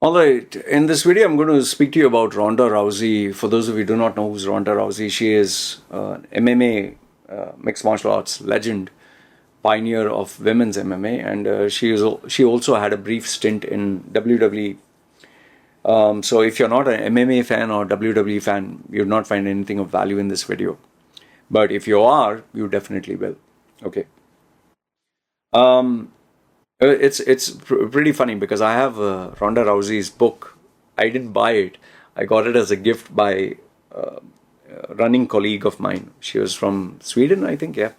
Alright, in this video I'm going to speak to you about Ronda Rousey. For those of you who do not know who's Ronda Rousey, she is an MMA mixed martial arts legend, pioneer of women's MMA, and she also had a brief stint in WWE. So if you're not an MMA fan or WWE fan, you'll not find anything of value in this video. But if you are, you definitely will. Okay. It's pretty funny because I have Ronda Rousey's book. I didn't buy it. I got it as a gift by a running colleague of mine. She was from Sweden, I think, yeah.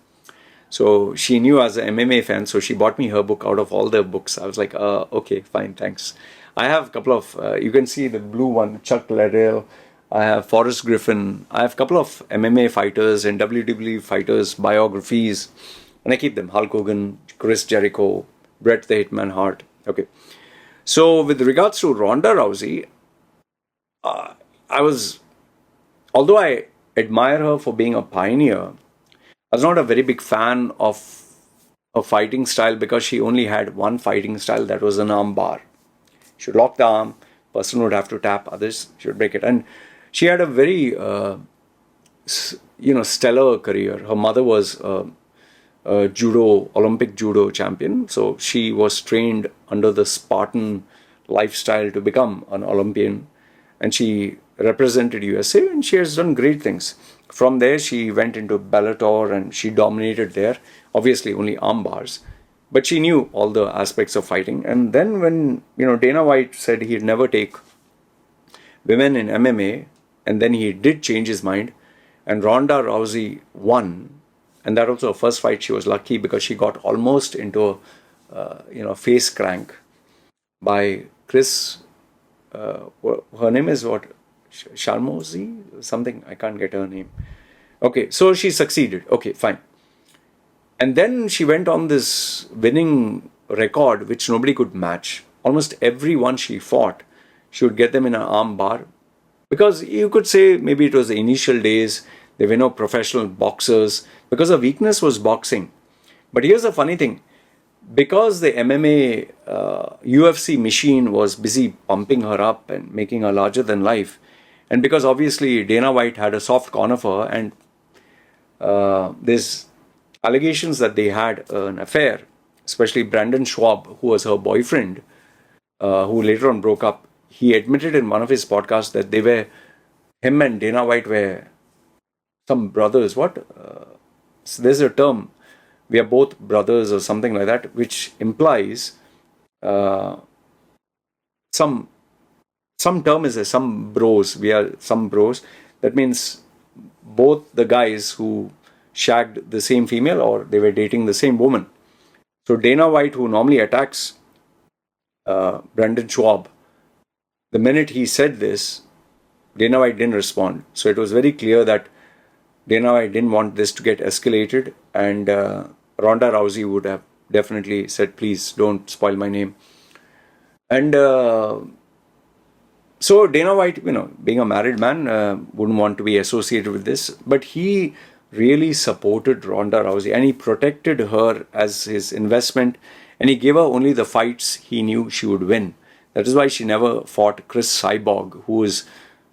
So she knew as an MMA fan, so she bought me her book out of all the books. I was like, okay, fine, thanks. I have a couple of, you can see the blue one, Chuck Liddell. I have Forrest Griffin. I have a couple of MMA fighters and WWE fighters biographies, and I keep them. Hulk Hogan, Chris Jericho, Bret the Hitman Hart. Okay. So with regards to Ronda Rousey, although I admire her for being a pioneer, I was not a very big fan of her fighting style because she only had one fighting style, that was an arm bar. She would lock the arm, person would have to tap, others should break it. And she had a very, stellar career. Her mother was Olympic judo champion. So she was trained under the Spartan lifestyle to become an Olympian. And she represented USA and she has done great things. From there, she went into Bellator and she dominated there. Obviously, only arm bars. But she knew all the aspects of fighting. And then when, Dana White said he'd never take women in MMA, and then he did change his mind, and Ronda Rousey won. And that also, her first fight, she was lucky because she got almost into a face crank by Chris. Her name is what? Sharmozy? Something. I can't get her name. Okay, so she succeeded. Okay, fine. And then she went on this winning record, which nobody could match. Almost everyone she fought, she would get them in an arm bar. Because you could say maybe it was the initial days, they were no professional boxers, because her weakness was boxing. But here's the funny thing, because the MMA UFC machine was busy pumping her up and making her larger than life, and because obviously Dana White had a soft corner for her, and there's allegations that they had an affair, especially Brandon Schwab, who was her boyfriend, who later on broke up. He admitted in one of his podcasts that him and Dana White were some brothers. So there's a term, we are both brothers or something like that, which implies some term is some bros. We are some bros. That means both the guys who shagged the same female or they were dating the same woman. So Dana White, who normally attacks Brandon Schwab, the minute he said this, Dana White didn't respond. So it was very clear that Dana White didn't want this to get escalated, and Ronda Rousey would have definitely said, please don't spoil my name. And so Dana White, being a married man, wouldn't want to be associated with this, but he really supported Ronda Rousey and he protected her as his investment, and he gave her only the fights he knew she would win. That is why she never fought Chris Cyborg, who is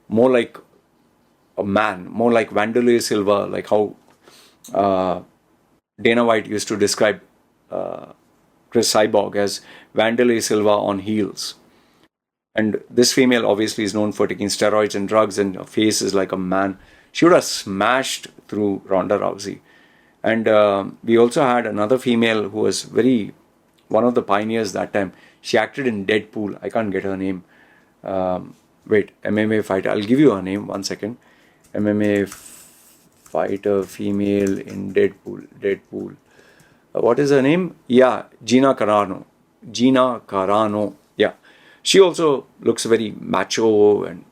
more like a man, more like Wanderlei Silva, like how Dana White used to describe Chris Cyborg as Wanderlei Silva on heels. And this female obviously is known for taking steroids and drugs, and her face is like a man. She would have smashed through Ronda Rousey. And we also had another female who was one of the pioneers that time. She acted in Deadpool. I can't get her name. MMA fighter. I'll give you her name. 1 second. MMA fighter, female in Deadpool. What is her name? Yeah, Gina Carano. Yeah. She also looks very macho and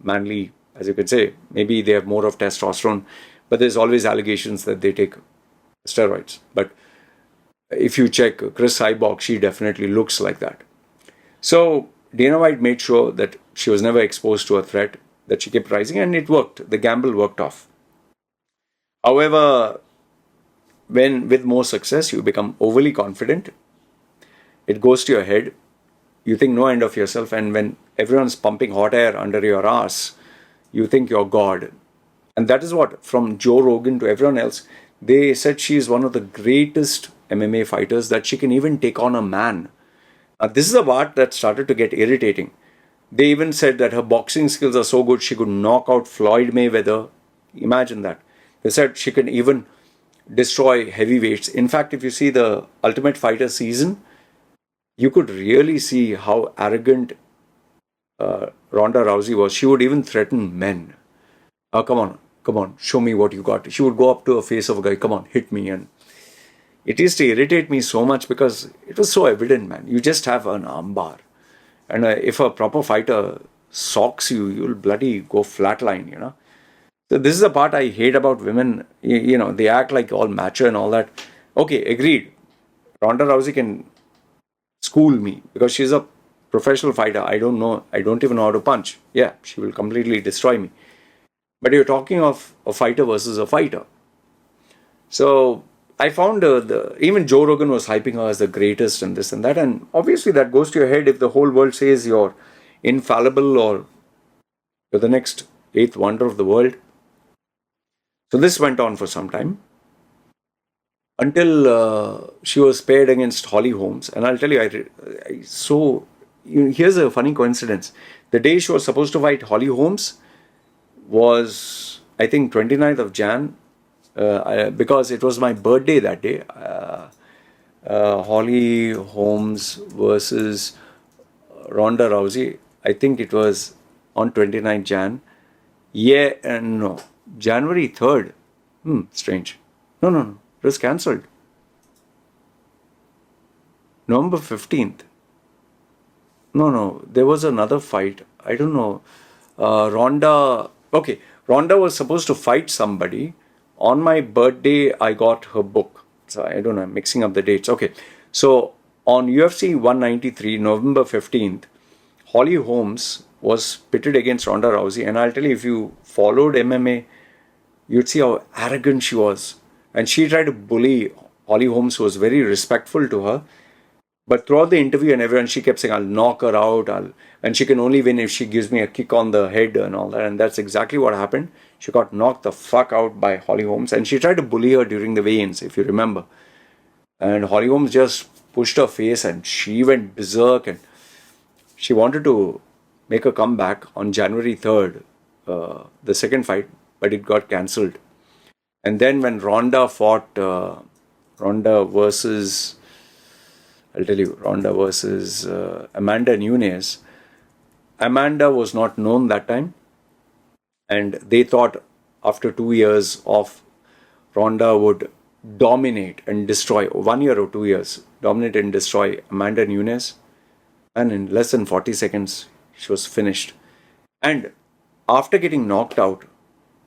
manly, as you could say. Maybe they have more of testosterone, but there's always allegations that they take steroids. But if you check Chris Cyborg, she definitely looks like that. So Dana White made sure that she was never exposed to a threat, that she kept rising, and it worked. The gamble worked off. However, when with more success, you become overly confident. It goes to your head. you think no end of yourself, and when everyone's pumping hot air under your ass, you think you're God. And that is what, from Joe Rogan to everyone else, they said she is one of the greatest MMA fighters, that she can even take on a man. This is a part that started to get irritating. They even said that her boxing skills are so good she could knock out Floyd Mayweather. Imagine that. They said she can even destroy heavyweights. In fact, if you see the Ultimate Fighter season, you could really see how arrogant Ronda Rousey was. She would even threaten men. Come on, show me what you got. She would go up to a face of a guy, come on, hit me. And it used to irritate me so much because it was so evident, man. You just have an armbar. And if a proper fighter socks you, you'll bloody go flatline, you know. So this is the part I hate about women. You know, they act like all macho and all that. Okay, agreed. Ronda Rousey can school me because she's a professional fighter. I don't know. I don't even know how to punch. Yeah, she will completely destroy me. But you're talking of a fighter versus a fighter. So I found even Joe Rogan was hyping her as the greatest and this and that. And obviously that goes to your head if the whole world says you're infallible or you're the next eighth wonder of the world. So this went on for some time until she was paired against Holly Holmes. And I'll tell you, here's a funny coincidence. The day she was supposed to fight Holly Holmes was, I think, 29th of Jan, because it was my birthday that day. Holly Holmes versus Ronda Rousey. I think it was on 29th Jan. Yeah, no. January 3rd. Strange. No. It was cancelled. November 15th. No. There was another fight. I don't know. Ronda was supposed to fight somebody. On my birthday, I got her book. So I don't know, I'm mixing up the dates. Okay. So on UFC 193, November 15th, Holly Holmes was pitted against Ronda Rousey. And I'll tell you, if you followed MMA, you'd see how arrogant she was. And she tried to bully Holly Holmes, who was very respectful to her. But throughout the interview and everyone, she kept saying, I'll knock her out. And she can only win if she gives me a kick on the head and all that. And that's exactly what happened. She got knocked the fuck out by Holly Holmes. And she tried to bully her during the weigh-ins, if you remember. And Holly Holmes just pushed her face and she went berserk. And she wanted to make a comeback on January 3rd, the second fight. But it got cancelled. And then when Ronda fought Ronda versus Amanda Nunes. Amanda was not known that time. And they thought after 2 years of Ronda would dominate and destroy, 1 year or 2 years, dominate and destroy Amanda Nunes. And in less than 40 seconds, she was finished. And after getting knocked out,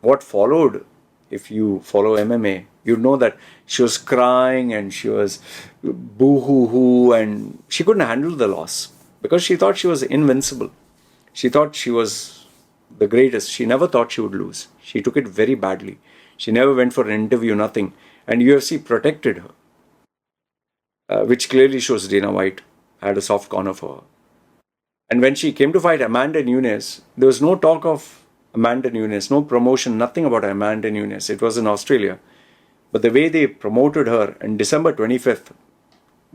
what followed, if you follow MMA, you know that she was crying and she was boo-hoo-hoo and she couldn't handle the loss because she thought she was invincible. She thought she was the greatest. She never thought she would lose. She took it very badly. She never went for an interview, nothing. And UFC protected her, which clearly shows Dana White had a soft corner for her. And when she came to fight Amanda Nunes, there was no talk of Amanda Nunes, no promotion, nothing about Amanda Nunes. It was in Australia. But the way they promoted her on December 25th,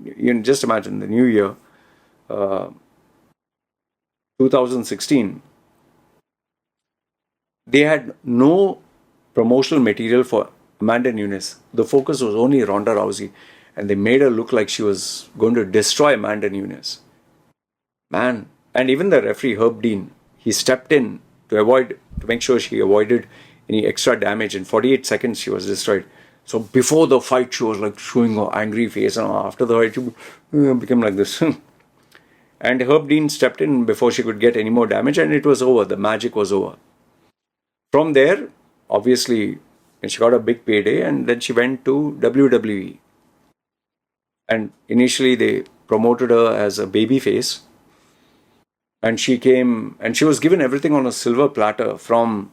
you can just imagine the new year, 2016, they had no promotional material for Amanda Nunes. The focus was only Ronda Rousey. And they made her look like she was going to destroy Amanda Nunes. Man. And even the referee, Herb Dean, he stepped in to make sure she avoided any extra damage. In 48 seconds, she was destroyed. So before the fight, she was like showing her angry face. And after the fight, she became like this. And Herb Dean stepped in before she could get any more damage. And it was over. The magic was over. From there, obviously, she got a big payday. And then she went to WWE. And initially, they promoted her as a babyface. And she came, and she was given everything on a silver platter, from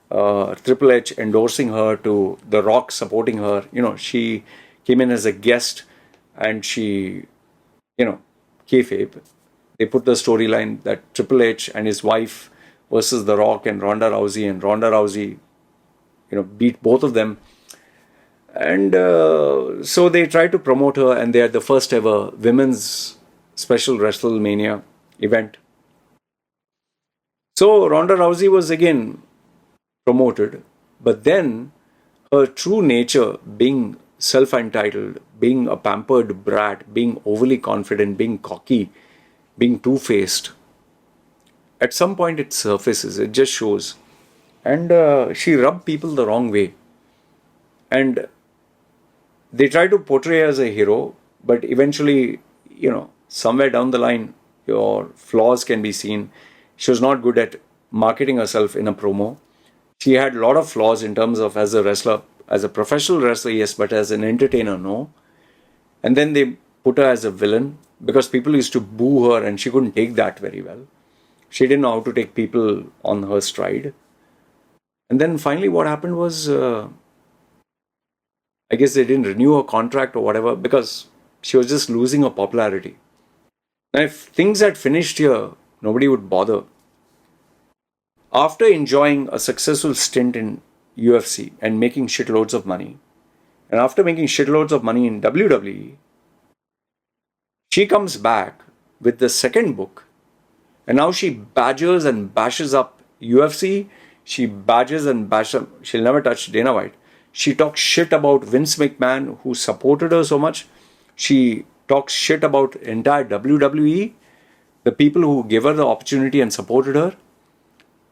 Triple H endorsing her to The Rock supporting her. You know, she came in as a guest and she, kayfabe. they put the storyline that Triple H and his wife versus The Rock and Ronda Rousey, and Ronda Rousey, beat both of them. And so they tried to promote her, and they had the first ever women's special WrestleMania event. So Ronda Rousey was again promoted, but then her true nature, being self-entitled, being a pampered brat, being overly confident, being cocky, being two-faced, at some point it surfaces, it just shows. And she rubbed people the wrong way. And they try to portray her as a hero, but eventually, somewhere down the line, your flaws can be seen. She was not good at marketing herself in a promo. She had a lot of flaws in terms of as a wrestler, as a professional wrestler, yes, but as an entertainer, no. And then they put her as a villain because people used to boo her and she couldn't take that very well. She didn't know how to take people on her stride. And then finally what happened was, I guess they didn't renew her contract or whatever because she was just losing her popularity. Now, if things had finished here, nobody would bother. After enjoying a successful stint in UFC and making shitloads of money, and after making shitloads of money in WWE, she comes back with the second book, and now she badgers and bashes up UFC. She badgers and bashes up. She'll never touch Dana White. She talks shit about Vince McMahon, who supported her so much. She talks shit about entire WWE, the people who gave her the opportunity and supported her.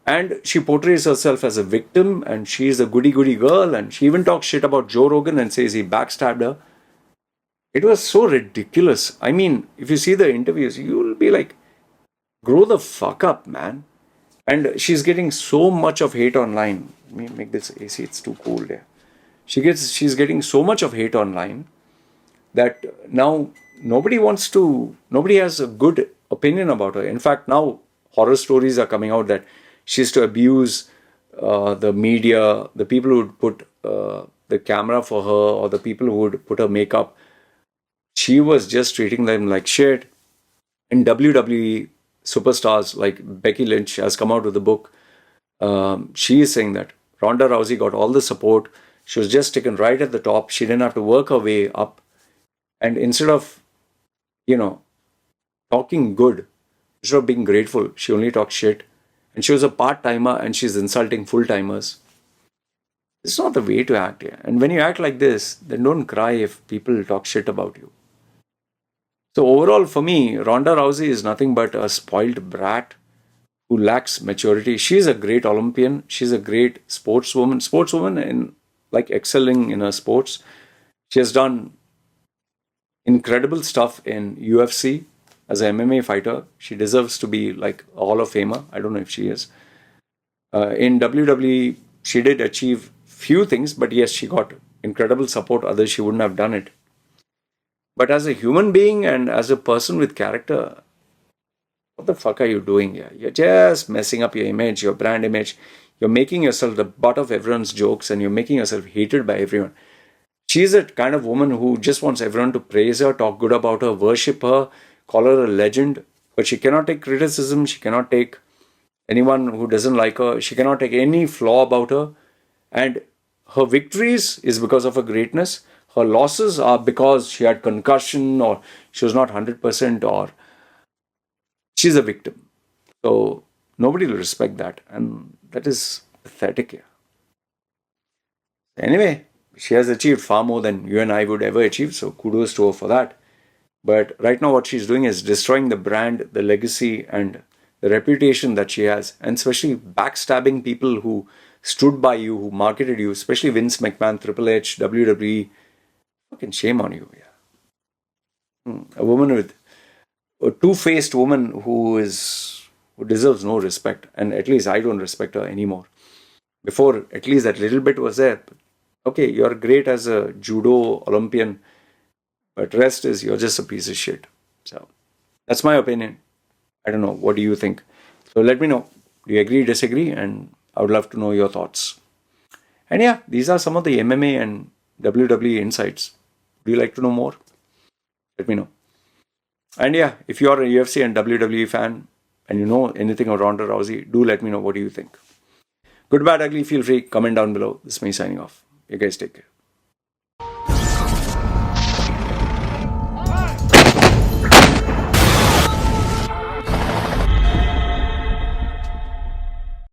And she portrays herself as a victim, and she's a goody-goody girl, and she even talks shit about Joe Rogan and says he backstabbed her. It was so ridiculous. I mean, if you see the interviews, you'll be like, grow the fuck up, man. And she's getting so much of hate online. Let me make this AC, it's too cold there. She's getting so much of hate online that now nobody has a good opinion about her. In fact, now horror stories are coming out that she used to abuse the media, the people who would put the camera for her, or the people who would put her makeup. She was just treating them like shit. In WWE, superstars like Becky Lynch has come out with a book. She is saying that Ronda Rousey got all the support. She was just taken right at the top. She didn't have to work her way up. And instead of, talking good, instead of being grateful, she only talked shit. And she was a part-timer and she's insulting full-timers. It's not the way to act here. And when you act like this, then don't cry if people talk shit about you. So overall, for me, Ronda Rousey is nothing but a spoiled brat who lacks maturity. She's a great Olympian. She's a great sportswoman in excelling in her sports. She has done incredible stuff in UFC as an MMA fighter. She deserves to be like a Hall of Famer. I don't know if she is. In WWE, she did achieve few things, but yes, she got incredible support. Others, she wouldn't have done it. But as a human being and as a person with character, what the fuck are you doing here? You're just messing up your image, your brand image. You're making yourself the butt of everyone's jokes and you're making yourself hated by everyone. She's a kind of woman who just wants everyone to praise her, talk good about her, worship her, call her a legend. But she cannot take criticism. She cannot take anyone who doesn't like her. She cannot take any flaw about her. And her victories is because of her greatness. Her losses are because she had concussion or she was not 100% or she's a victim. So nobody will respect that. And that is pathetic here. Anyway, she has achieved far more than you and I would ever achieve. So kudos to her for that. But right now what she's doing is destroying the brand, the legacy and the reputation that she has. And especially backstabbing people who stood by you, who marketed you, especially Vince McMahon, Triple H, WWE. Fucking shame on you. Yeah. A woman with a two-faced woman who deserves no respect, and at least I don't respect her anymore. Before, at least that little bit was there. Okay, you're great as a judo Olympian, but rest is you're just a piece of shit. So that's my opinion. I don't know. What do you think? So let me know. Do you agree, disagree? And I would love to know your thoughts. And yeah, these are some of the MMA and WWE insights. Do you like to know more? Let me know. And yeah, if you're a UFC and WWE fan and you know anything of Ronda Rousey, do let me know what do you think. Good, bad, ugly, feel free, comment down below. This is me signing off. You guys take care.